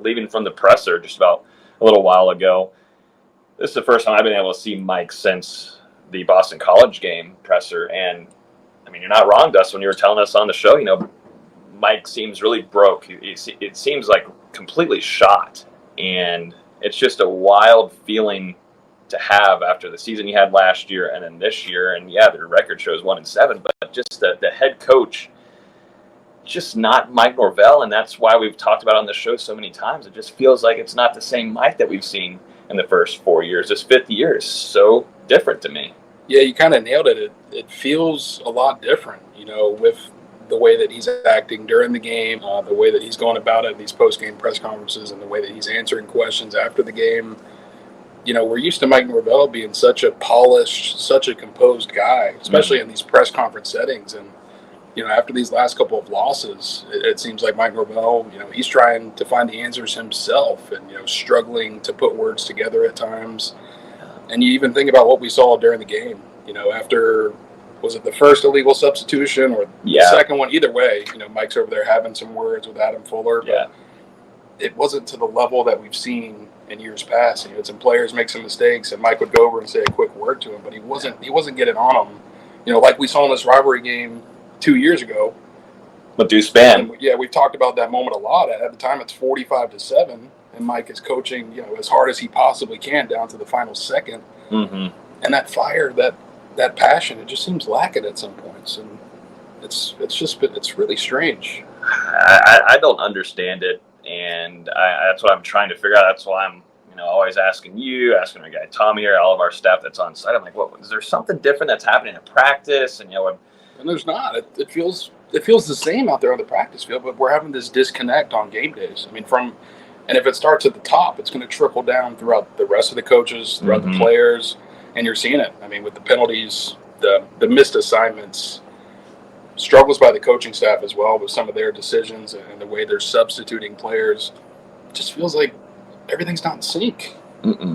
leaving from the presser just about a little while ago. This is the first time I've been able to see Mike since the Boston College game presser. And, I mean, you're not wrong, Dustin, when you were telling us on the show, Mike seems really broke. It seems like completely shot. And it's just a wild feeling to have after the season you had last year and then this year. And, yeah, their record shows 1-7, but just the head coach, just not Mike Norvell, and that's why we've talked about it on the show so many times. It just feels like it's not the same Mike that we've seen in the first 4 years. This fifth year is so different to me. Yeah, you kind of nailed it. It feels a lot different, with the way that he's acting during the game, the way that he's going about it in these post-game press conferences, and the way that he's answering questions after the game. We're used to Mike Norvell being such a polished, such a composed guy, especially in these press conference settings. And after these last couple of losses, it seems like Mike Norvell, he's trying to find the answers himself and, struggling to put words together at times. And you even think about what we saw during the game, after, was it the first illegal substitution or the second one? Either way, Mike's over there having some words with Adam Fuller. But it wasn't to the level that we've seen in years past. Some players make some mistakes and Mike would go over and say a quick word to him, but he wasn't getting on them. Like we saw in this rivalry game 2 years ago with Deuce Spann. Yeah, we've talked about that moment a lot. At the time, it's 45-7, and Mike is coaching, as hard as he possibly can down to the final second. Mm-hmm. And that fire, that passion, it just seems lacking at some points, and it's really strange. I don't understand it, and that's what I'm trying to figure out. That's why I'm always asking you, asking our guy Tommy here, all of our staff that's on site. I'm like, what? Is there something different that's happening in practice? And And there's not. It feels the same out there on the practice field, but we're having this disconnect on game days. I mean, and if it starts at the top, it's going to trickle down throughout the rest of the coaches, throughout the players, and you're seeing it. I mean, with the penalties, the missed assignments, struggles by the coaching staff as well with some of their decisions and the way they're substituting players. It just feels like everything's not in sync. Mm-mm.